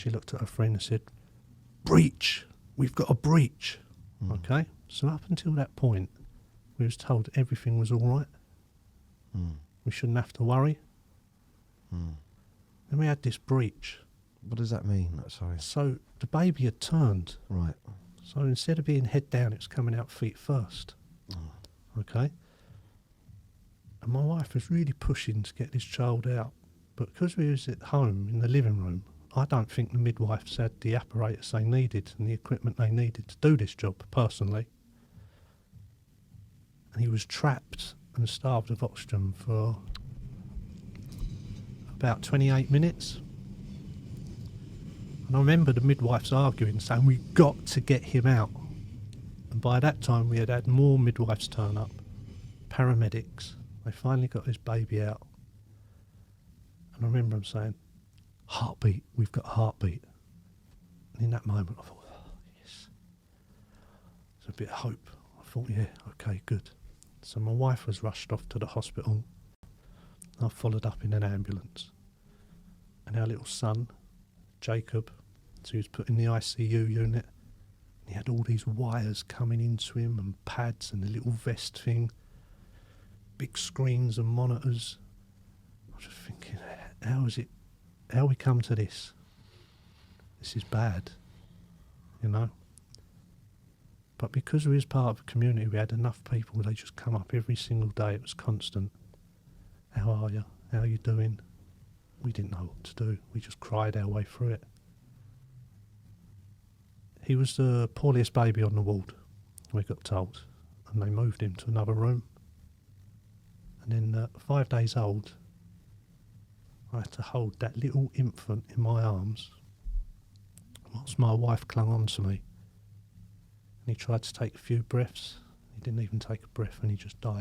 She looked at her friend and said, breach, we've got a breach. Okay, so up until that point, we was told everything was all right. We shouldn't have to worry. Then we had this breach. What does that mean? Sorry. So the baby had turned. Right. So instead of being head down, it was coming out feet first. Okay. And my wife was really pushing to get this child out. But because we was at home in the living room, I don't think the midwives had the apparatus they needed and the equipment they needed to do this job, personally. And he was trapped and starved of oxygen for about 28 minutes. And I remember the midwives arguing, saying, we've got to get him out. And by that time, we had had more midwives turn up, paramedics. They finally got this baby out. And I remember them saying, heartbeat, we've got a heartbeat. And in that moment, I thought, oh, yes. There's a bit of hope. I thought, yeah, okay, good. So my wife was rushed off to the hospital. I followed up in an ambulance. And our little son, Jacob, so he was put in the ICU unit. He had all these wires coming into him and pads and a little vest thing, big screens and monitors. I was just thinking, how we come to this? This is bad, you know. But because we was part of a community, we had enough people, they just come up every single day. It was constant. How are you? How are you doing? We didn't know what to do. We just cried our way through it. He was the poorest baby on the ward, we got told, and they moved him to another room. And then 5 days old, I had to hold that little infant in my arms whilst my wife clung on to me. And he tried to take a few breaths. He didn't even take a breath and he just died.